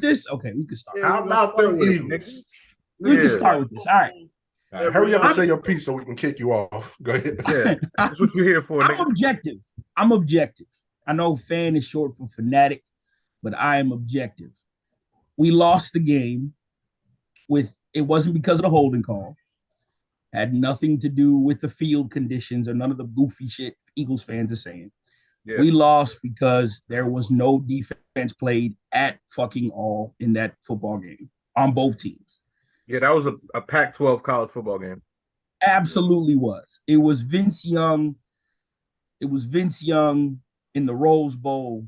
this? Okay, we can start. How about them Eagles? We can start with this. All right. Hurry up and say your piece so we can kick you off. Go ahead. Yeah, that's what you're here for, nigga. I'm objective. I know fan is short for fanatic, but I am objective. We lost the game it wasn't because of the holding call. Had nothing to do with the field conditions or none of the goofy shit Eagles fans are saying. Yeah. We lost because there was no defense played at fucking all in that football game on both teams. Yeah, that was a Pac-12 college football game. Absolutely was. It was Vince Young. It was Vince Young in the Rose Bowl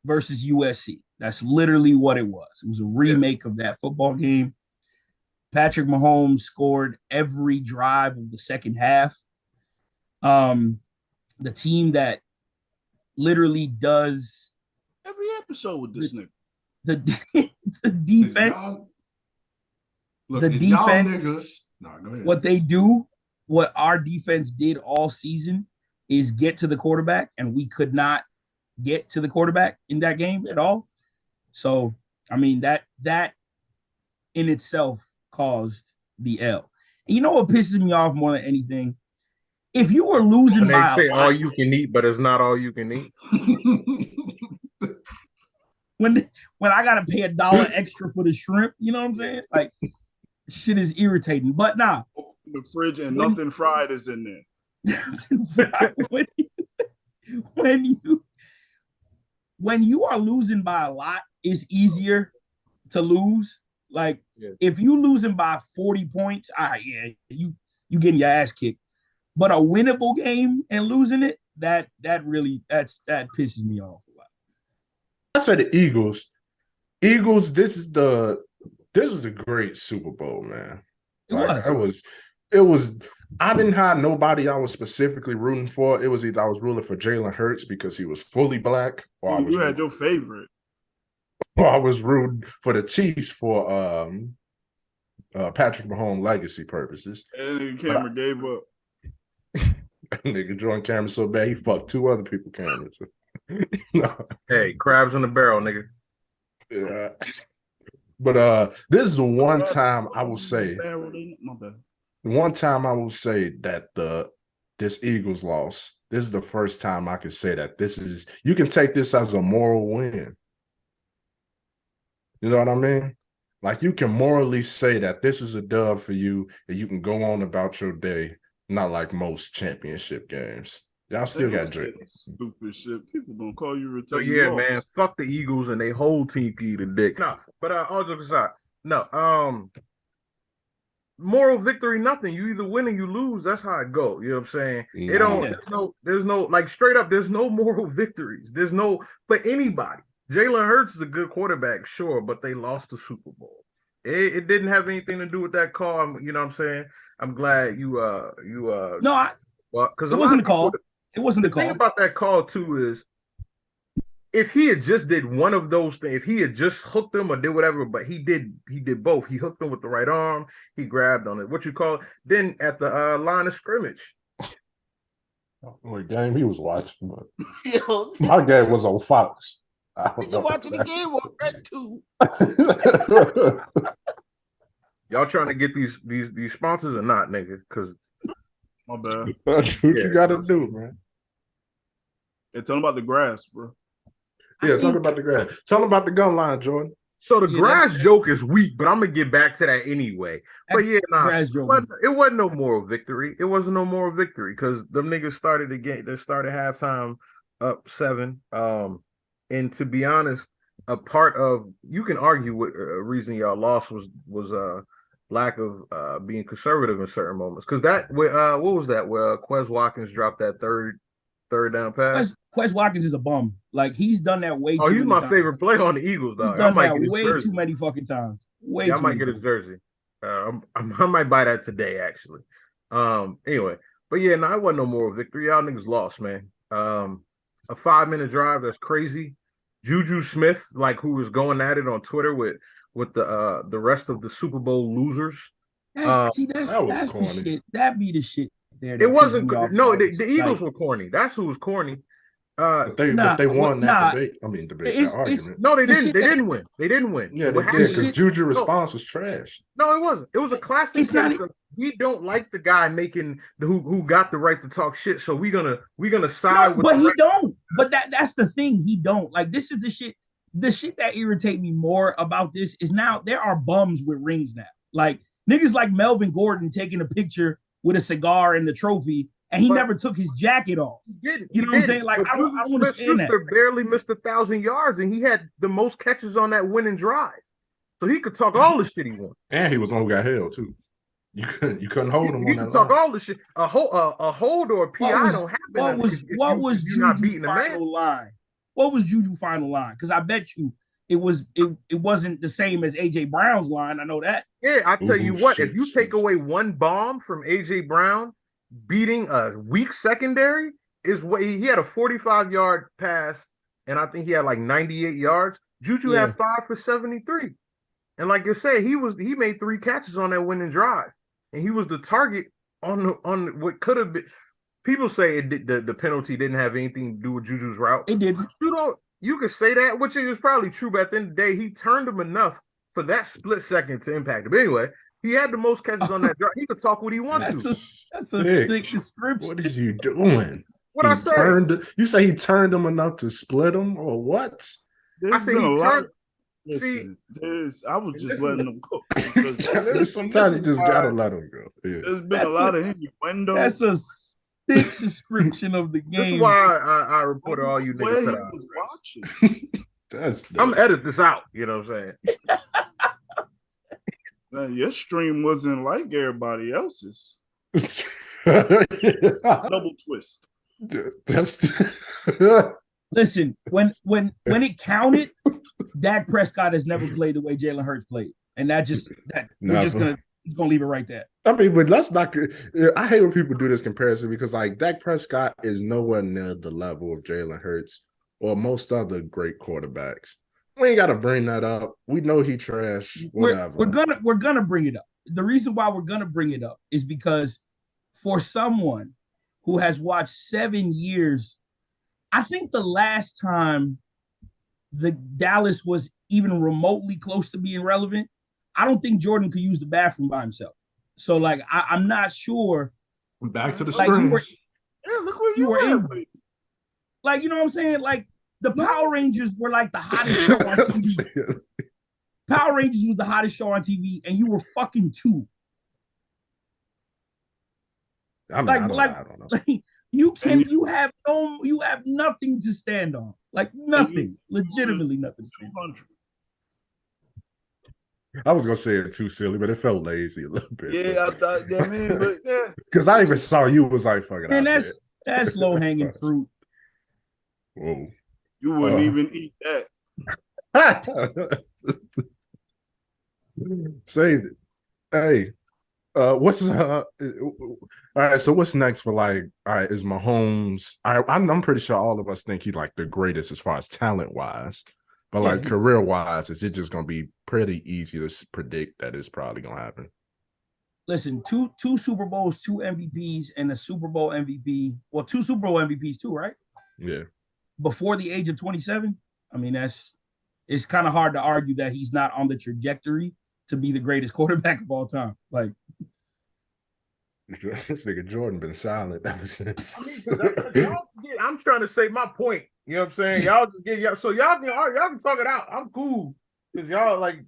versus USC. That's literally what it was. It was a remake of that football game. Patrick Mahomes scored every drive of the second half. The team that literally does every episode with this nigga. The defense. Look, the defense. No, go ahead. What they do, what our defense did all season, is get to the quarterback, and we could not get to the quarterback in that game at all. So, I mean, that in itself caused the L. And you know what pisses me off more than anything? If you were losing by say all you can eat, but it's not all you can eat. when I gotta pay $1 extra for the shrimp, you know what I'm saying? Like, shit is irritating. But nah, the fridge and nothing fried is in there. when you are losing by a lot, it's easier to lose. Like, if you losing by 40 points, you getting your ass kicked. But a winnable game and losing it, that pisses me off a lot. I said the Eagles. Eagles, this is the great Super Bowl, man. It was. I didn't have nobody I was specifically rooting for. It was either I was rooting for Jalen Hurts because he was fully black, or you had your favorite. Or I was rooting for the Chiefs for Patrick Mahomes legacy purposes. And then Cameron gave up. Nigga Jordan Cameron so bad he fucked 2 other people cameras. No. Hey, crabs in the barrel, nigga. Yeah. But this is the one time I will say. One time I will say that this Eagles loss. This is the first time I can say that you can take this as a moral win. You know what I mean? Like, you can morally say that this is a dub for you, and you can go on about your day. Not like most championship games. Y'all still got Drake. Stupid shit. People gonna call you so yeah, man. Fuck the Eagles and they whole team can eat a dick. No, but all jokes aside, no. Moral victory, nothing. You either win or you lose. That's how it go. You know what I'm saying? No. It don't. There's no like straight up. There's no moral victories. There's no for anybody. Jalen Hurts is a good quarterback, sure, but they lost the Super Bowl. It didn't have anything to do with that call. You know what I'm saying? I'm glad you no, because it wasn't a call. It wasn't a call. The thing about that call too is if he had just did one of those things, if he had just hooked them or did whatever, but he did both. He hooked them with the right arm, he grabbed on it. What you call it? Then at the line of scrimmage. What game he was watching, but my game was on Fox. You watching the game on Red too. Y'all trying to get these sponsors or not, nigga? Because my bad. That's what you got to do, man. Hey, tell them about the grass, bro. Yeah, talk about the grass. Tell them about the gun line, Jordan. So the grass joke is weak, but I'm gonna get back to that anyway. But yeah, it wasn't no moral victory. It wasn't no moral victory because them niggas started the game. They started halftime up 7. And to be honest, a part of you can argue what a reason y'all lost was lack of being conservative in certain moments. Because that what was that where Quez Watkins dropped that third down pass? Quez Watkins is a bum. Like, he's done that way too many times. He's my favorite player on the Eagles, dog. He's done that way too many fucking times. I might get his jersey. I might buy that today, actually. Anyway, but yeah, no, it wasn't no moral victory. Y'all niggas lost, man. A 5-minute drive, that's crazy. Juju Smith, like, who was going at it on Twitter with the rest of the Super Bowl losers. That was corny. The shit. That be the shit. It wasn't. No, the Eagles were corny. That's who was corny. But they won that debate. I mean, that argument. No, they didn't. They didn't win. They didn't win. Yeah, they did because Juju's response was trash. No, it wasn't. It was a classic case of we don't like the guy making who got the right to talk shit. So we're gonna side with. But he don't. But that's the thing. He don't. Like, this is the shit. The shit that irritate me more about this is now there are bums with rings now. Like, niggas like Melvin Gordon taking a picture with a cigar and the trophy. And he never took his jacket off. He didn't. You know what I'm saying? Like, I don't understand that. Barely missed 1,000 yards, and he had the most catches on that winning drive. So he could talk all the shit he wanted. And he was the one who got held too. You couldn't hold him. He could talk all the shit. A hold or a PI don't happen. What was Juju's final line? What was Juju's final line? Because I bet you it wasn't the same as AJ Brown's line. I know that. Yeah, I tell you what. If you take away one bomb from AJ Brown, beating a weak secondary is what he had a 45-yard pass, and I think he had like 98 yards. Juju had 5 for 73, and like I said, he made 3 catches on that winning drive, and he was the target on what could have been. People say the penalty didn't have anything to do with Juju's route. It didn't. You could say that, which is probably true, but at the end of the day, he turned him enough for that split second to impact him. But anyway. He had the most catches on that drive. He could talk what he wants to. That's a sick description. What is you doing? What I said? You say he turned him enough to split him, or what? I say he turned. Listen, I was just letting them cook. Sometimes you just gotta let them go. Yeah. There's been a lot of innuendo. That's a sick description of the game. This is why I reported all you niggas. I'm gonna edit this out. You know what I'm saying? Man, your stream wasn't like everybody else's. Double twist. Listen, when it counted, Dak Prescott has never played the way Jalen Hurts played, and we're just gonna leave it right there. I mean, but let's not. I hate when people do this comparison because like Dak Prescott is nowhere near the level of Jalen Hurts or most other great quarterbacks. We ain't got to bring that up. We know he trash. Whatever. We're gonna bring it up. The reason why we're gonna bring it up is because for someone who has watched 7 years, I think the last time the Dallas was even remotely close to being relevant, I don't think Jordan could use the bathroom by himself. So like I'm not sure. Back to the like strings. Look where you were in. Like, you know what I'm saying? Like, the Power Rangers were like the hottest show on TV. Power Rangers was the hottest show on TV, and you were fucking 2. I mean, I don't know. Like, you have nothing to stand on. Like, nothing. Legitimately nothing to stand on. I was gonna say it too silly, but it felt lazy a little bit. Yeah, I thought, but because I even saw you was like, "Fucking." And that's low hanging fruit. Whoa. You wouldn't even eat that. Saved it. Hey, what's all right? So what's next for like? All right, is Mahomes? I'm pretty sure all of us think he's like the greatest as far as talent wise, but like career wise, is it just gonna be pretty easy to predict that it's probably gonna happen? Listen, two Super Bowls, 2 MVPs, and a Super Bowl MVP. Well, 2 Super Bowl MVPs too, right? Yeah. Before the age of 27, I mean, it's kind of hard to argue that he's not on the trajectory to be the greatest quarterback of all time. Like, this nigga Jordan been silent ever since. I'm trying to say my point. You know what I'm saying? Y'all just get y'all can talk it out. I'm cool because y'all like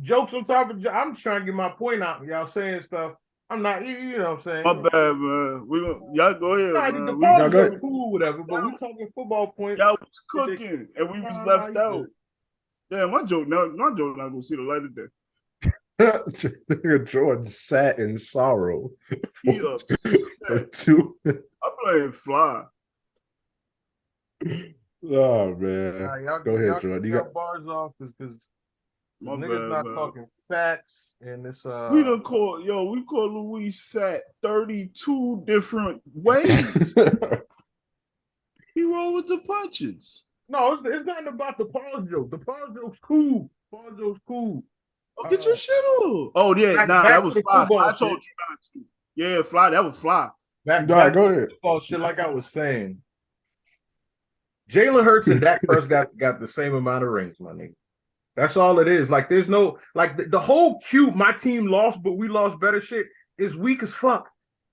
jokes on top of. I'm trying to get my point out. Y'all saying stuff. I'm not, you know what I'm saying? My bad, man. Y'all go ahead. The ball is cool, whatever, but we talking football points. Y'all was cooking, and we was left out. Yeah, my joke not gonna see the light of day. Jordan sat in sorrow. For 2. I'm playing fly. Oh man! Go ahead, Jordan. You got bars off because niggas not talking facts and this. We call Luis fat 32 different ways. He rolled with the punches. No, it's nothing about the pause joke. The pause joke's cool. Pause joke's cool. Oh, get your shit on. Oh yeah, that was fly. I told you not to. Yeah, fly. That was fly. Go ahead. Football shit, like I was saying. Jalen Hurts and Dak Prescott got the same amount of rings, my nigga. That's all it is. Like, there's no the whole cute. My team lost, but we lost better. Shit is weak as fuck.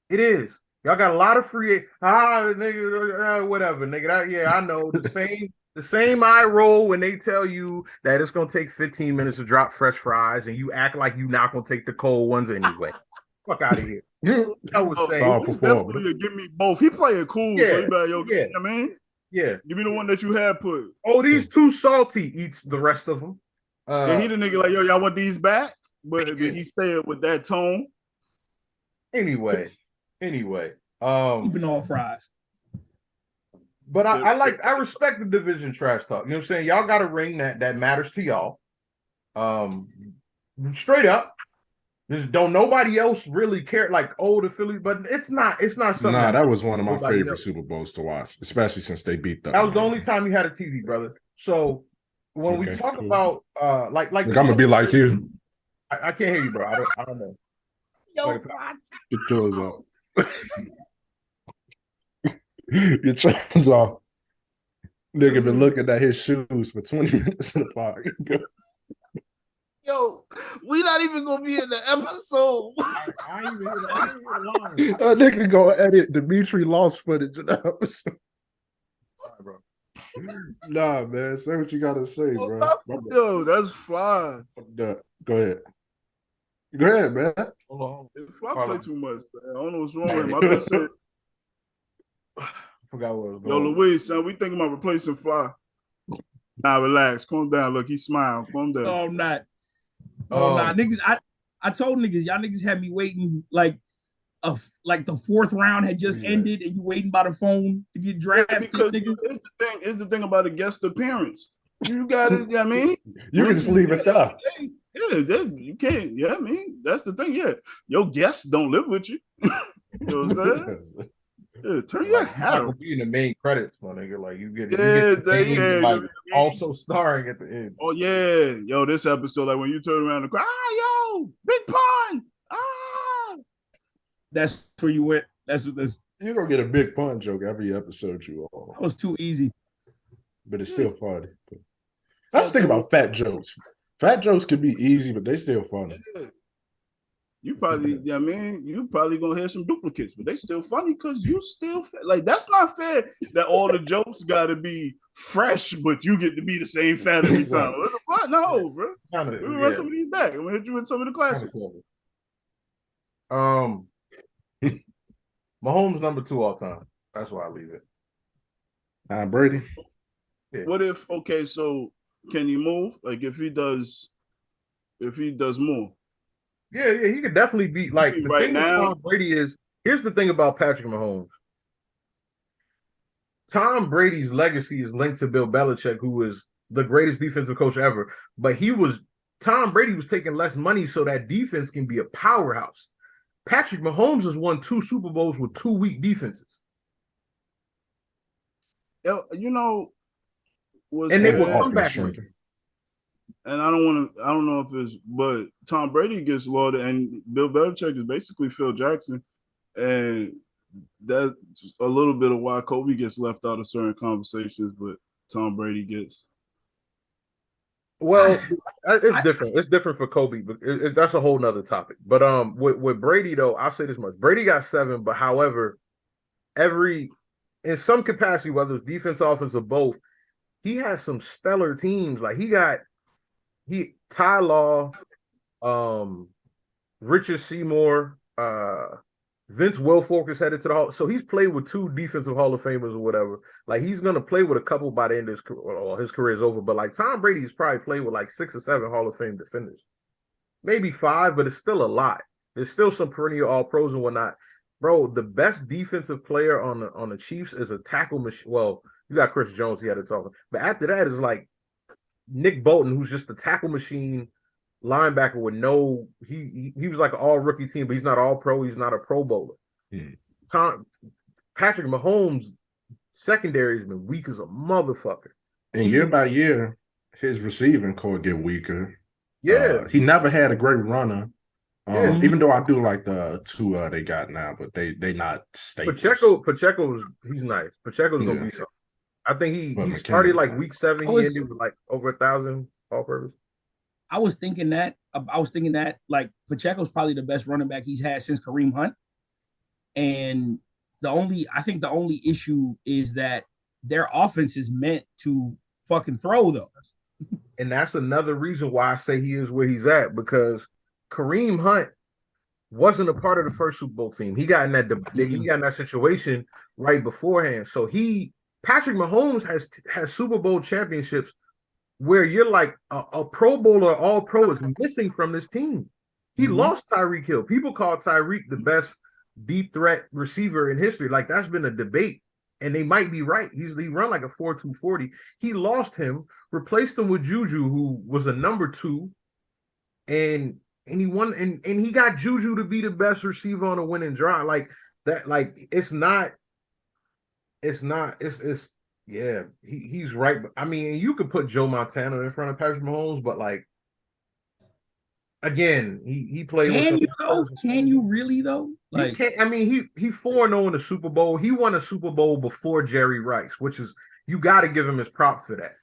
It is. Y'all got a lot of free. Nigga, whatever, nigga. I know the same eye roll when they tell you that it's gonna take 15 minutes to drop fresh fries, and you act like you not gonna take the cold ones anyway. Fuck out of here. I would say definitely give me both. He playing cool, so you better I mean. Yeah, give me the one that you had put. Oh, these too salty. Eats the rest of them. He the nigga like, yo, y'all want these back? But he say it with that tone. Anyway, keeping all fries. But I respect the division trash talk. You know what I'm saying? Y'all got a ring that matters to y'all. Straight up. Just don't nobody else really care, like, the Philly, but it's not something. Nah, that was one of my favorite Super Bowls to watch, especially since they beat them. That was the only time you had a TV, brother. So when we talk about like I'm gonna be like you. I can't hear you, bro. I don't know. Yo, get yours off. Get yours off. Nigga been looking at his shoes for 20 minutes in the park. Yo, we not even gonna be in the episode. I ain't even hear the line. That nigga gonna edit Dimitri lost footage in the episode. All right, bro. Nah, man, say what you gotta say, bro. Yo, that's fly. Go ahead. Go ahead, man. Hold on. Fly play too much, man. I don't know what's wrong with him. I've been saying. I forgot what was going on. Yo, Louise, son, we thinking about replacing Fly. Nah, relax. Calm down. Look, he smiled. Calm down. No, I'm not. Nah, niggas. I told niggas, y'all niggas had me waiting like the fourth round had just ended, and you waiting by the phone to get drafted. Because here's the thing about a guest appearance. You got it. I mean, you can just leave it there. Yeah, you can't. Yeah, I mean, that's the thing. Yeah, your guests don't live with you. You know what I'm saying? Yeah, turn your hat on. Be in the main credits, my nigga. Like you get like also starring at the end. Oh yeah, yo, this episode, like when you turn around and cry, yo, big pun. That's where you went. That's what this. You're gonna get a big pun joke every episode you on. That was too easy. But it's still funny. That's the thing about fat jokes. Fat jokes can be easy, but they still funny. Yeah. You probably, you probably gonna hear some duplicates, but they still funny because you still like that's not fair that all the jokes gotta be fresh, but you get to be the same fat every time. No, bro. We're gonna run some of these back. I'm gonna hit you with some of the classics. Mahomes number 2 all time. That's why I leave it. Brady. Yeah. What if so can he move? Like if he does more. Yeah, he could definitely be like the right thing now. With Tom Brady is here's the thing about Patrick Mahomes. Tom Brady's legacy is linked to Bill Belichick, who is the greatest defensive coach ever. But Tom Brady was taking less money so that defense can be a powerhouse. Patrick Mahomes has won 2 Super Bowls with 2 weak defenses. You know, and they were comeback. And I don't know if it's, but Tom Brady gets lauded, and Bill Belichick is basically Phil Jackson, and that's a little bit of why Kobe gets left out of certain conversations, but Tom Brady gets. Well, it's different. It's different for Kobe, but that's a whole nother topic. But with Brady though, I'll say this much: Brady got 7, but however, in some capacity, whether it's defense, offense, or both, he has some stellar teams. Like Ty Law, Richard Seymour, Vince Wilfork is headed to the Hall. So he's played with 2 defensive Hall of Famers or whatever. Like he's gonna play with a couple by the end of his career, or his career is over. But like Tom Brady's probably played with like 6 or 7 Hall of Fame defenders, maybe 5, but it's still a lot. There's still some perennial All Pros and whatnot. Bro, the best defensive player on the Chiefs is a tackle machine. Well, you got Chris Jones, he had to talk, but after that is like Nick Bolton, who's just a tackle machine linebacker with he was like an all rookie team, but he's not all pro. He's not a Pro Bowler. Patrick Mahomes' secondary has been weak as a motherfucker. And year by year, his receiving core get weaker. Yeah, he never had a great runner. Even though I do like the 2 they got now, but they not staples. Pacheco's he's nice. Pacheco's gonna be something. I think he started like week 7. He ended with like over 1,000 all-purpose. I was thinking that like Pacheco's probably the best running back he's had since Kareem Hunt. And I think the only issue is that their offense is meant to fucking throw though. And that's another reason why I say he is where he's at, because Kareem Hunt wasn't a part of the first Super Bowl team. He got in that situation right beforehand. So Patrick Mahomes has Super Bowl championships where you're like a Pro Bowl or All Pro is missing from this team. He lost Tyreek Hill. People call Tyreek the best deep threat receiver in history. Like, that's been a debate, and they might be right. He run like a 4.2 40. He lost him, replaced him with Juju, who was a number 2, and he won, and he got Juju to be the best receiver on a winning drive. Like that, like it's yeah, he's right. I mean, you could put Joe Montana in front of Patrick Mahomes, but like, again, he played. Can you really though? Like, you can't. I mean, he 4-0 in the Super Bowl. He won a Super Bowl before Jerry Rice, which is, you got to give him his props for that.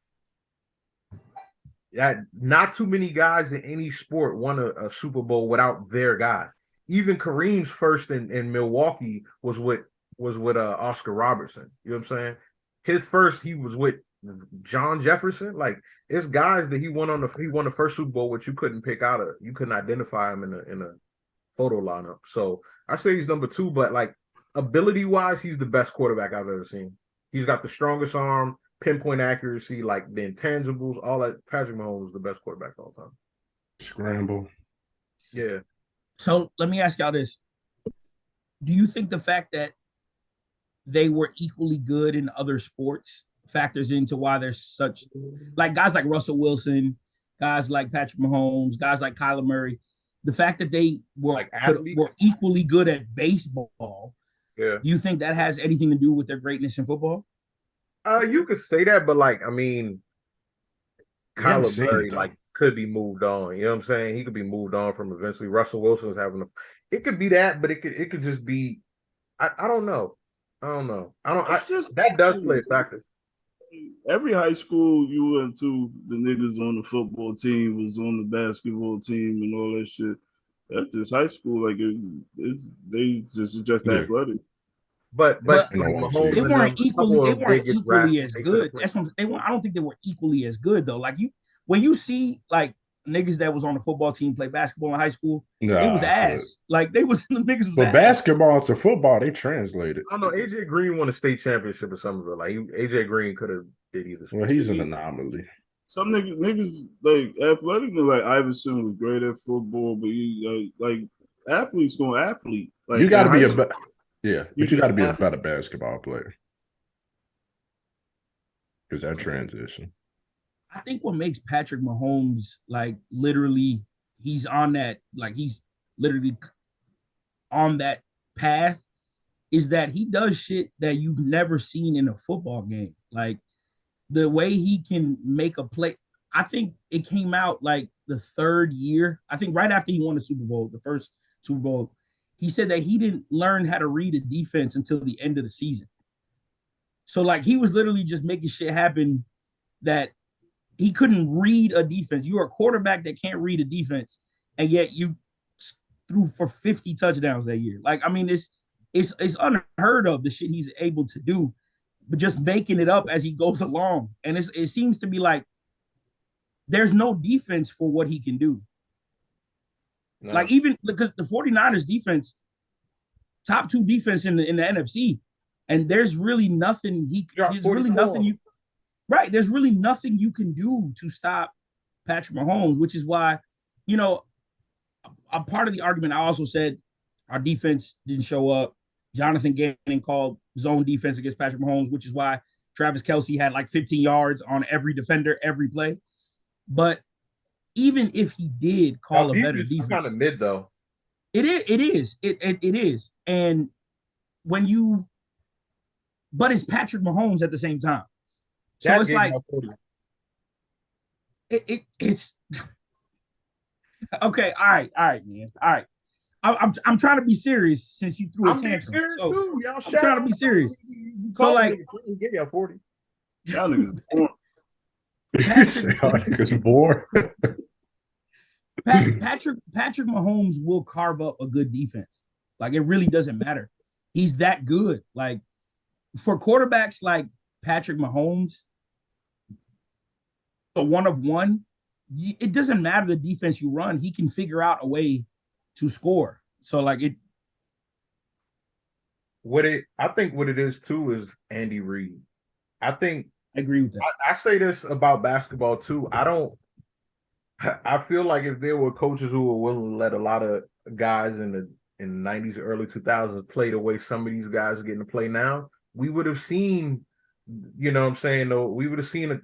Yeah, not too many guys in any sport won a Super Bowl without their guy. Even Kareem's first in Milwaukee was with Oscar Robertson. You know what I'm saying? His first, he was with John Jefferson. Like, it's guys that he won the first Super Bowl, which you couldn't pick out of. You couldn't identify him in a photo lineup. So I say he's number 2, but like, ability wise, he's the best quarterback I've ever seen. He's got the strongest arm, pinpoint accuracy, like the intangibles, all that. Patrick Mahomes is the best quarterback of all time. Scramble. Yeah. So let me ask y'all this. Do you think the fact that they were equally good in other sports factors into why there's such, like, guys like Russell Wilson, guys like Patrick Mahomes, guys like Kyler Murray, the fact that they were equally good at baseball, do you think that has anything to do with their greatness in football? You could say that, but like, I mean, Kyler Murray could be moved on. You know what I'm saying? He could be moved on from eventually. Russell Wilson's having it could be that, but it could just be, I don't know. That does play a factor. Every high school you went to, the niggas on the football team was on the basketball team and all that shit. That's just high school. Like, they just athletic. But they weren't equally as good. That's what I don't think they were equally as good though. Like, when you see like niggas that was on the football team play basketball in high school, it was ass. Like, they was the niggas was but ass. Basketball to football, they translated. I don't know. AJ Green won a state championship or something. Like, AJ Green could have did either. Well, he's an anomaly. Some niggas like athletically, like Iverson was great at football, but he like athletes going athlete. Like, you got to be but you got to be a better basketball player because that transition. I think what makes Patrick Mahomes, like, literally, he's on that path, is that he does shit that you've never seen in a football game. Like, the way he can make a play. I think it came out like the 3rd year. I think right after he won the Super Bowl, the first Super Bowl, he said that he didn't learn how to read a defense until the end of the season. So, like, he was literally just making shit happen that he couldn't read a defense. You're a quarterback that can't read a defense, and yet you threw for 50 touchdowns that year. Like, I mean, it's unheard of, the shit he's able to do, but just making it up as he goes along. And it seems to be like there's no defense for what he can do. No. Like, even because the 49ers defense, top 2 defense in the NFC, and there's really nothing there's really nothing you can do to stop Patrick Mahomes, which is why, you know, a part of the argument, I also said our defense didn't show up. Jonathan Gannon called zone defense against Patrick Mahomes, which is why Travis Kelce had like 15 yards on every defender, every play. But even if he did call a better defense, kind of mid though. It is. And but it's Patrick Mahomes at the same time. So it's like it's okay. All right, man. All right. I'm trying to be serious since you threw a tantrum. So I'm trying to be serious. So like, give you 40. Y'all niggas born. Y'all niggas born. Patrick Mahomes will carve up a good defense. Like it really doesn't matter. He's that good. Like for quarterbacks like Patrick Mahomes, a one of one, it doesn't matter the defense you run. He can figure out a way to score. So like it. I think what it is too is Andy Reid. I agree with that. I say this about basketball too. I feel like if there were coaches who were willing to let a lot of guys in the 90s, early 2000s play the way some of these guys are getting to play now, we would have seen, you know what I'm saying, though, we would have seen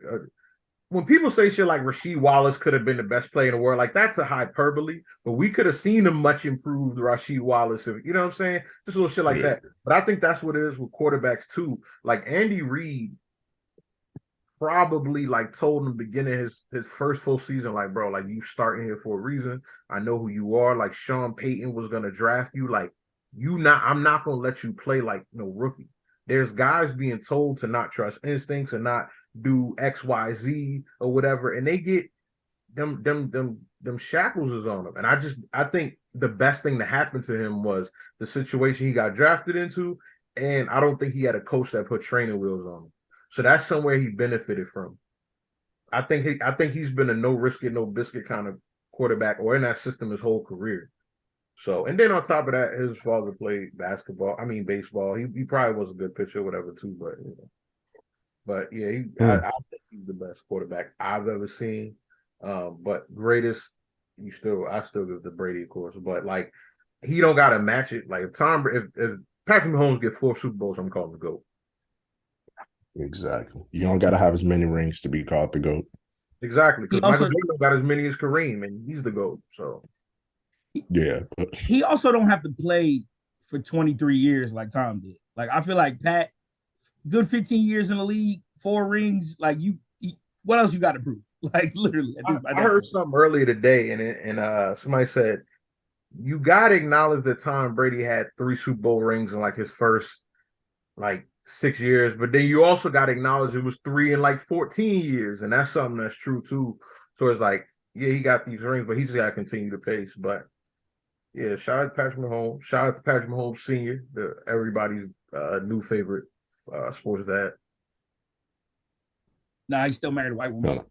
when people say shit like Rasheed Wallace could have been the best player in the world, like that's a hyperbole, but we could have seen a much improved Rasheed Wallace, if, you know what I'm saying? Just a little shit like that. But I think that's what it is with quarterbacks too. Like Andy Reid probably like told him in the beginning of his first full season, like, bro, like you starting here for a reason. I know who you are. Like Sean Payton was gonna draft you. Like I'm not gonna let you play like no rookie. There's guys being told to not trust instincts and not do XYZ or whatever, and they get them shackles is on them. And I think the best thing that happened to him was the situation he got drafted into, and I don't think he had a coach that put training wheels on him. So that's somewhere he benefited from. I think he's been a no risk it, no biscuit kind of quarterback, or in that system his whole career. So, and then on top of that, his father played baseball. He probably was a good pitcher, whatever, too. But yeah, I think he's the best quarterback I've ever seen. But greatest, I still give the Brady, of course. But like, he don't got to match it. Like if Patrick Mahomes get 4 Super Bowls, I'm calling the GOAT. Exactly. You don't got to have as many rings to be called the GOAT. Exactly, because Michael Jordan got as many as Kareem, and he's the GOAT. So yeah, he also don't have to play for 23 years like Tom did. Like I feel like Pat, good 15 years in the league, 4 rings. Like what else you got to prove? Like literally, I heard something earlier today, and somebody said you got to acknowledge that Tom Brady had 3 Super Bowl rings in like his first like 6 years, but then you also got to acknowledge it was 3 in like 14 years, and that's something that's true too. So it's like, yeah, he got these rings, but he just got to continue to pace. But yeah, shout out to Patrick Mahomes. Shout out to Patrick Mahomes Sr., everybody's new favorite sports dad. Nah, he's still married to a white woman. No.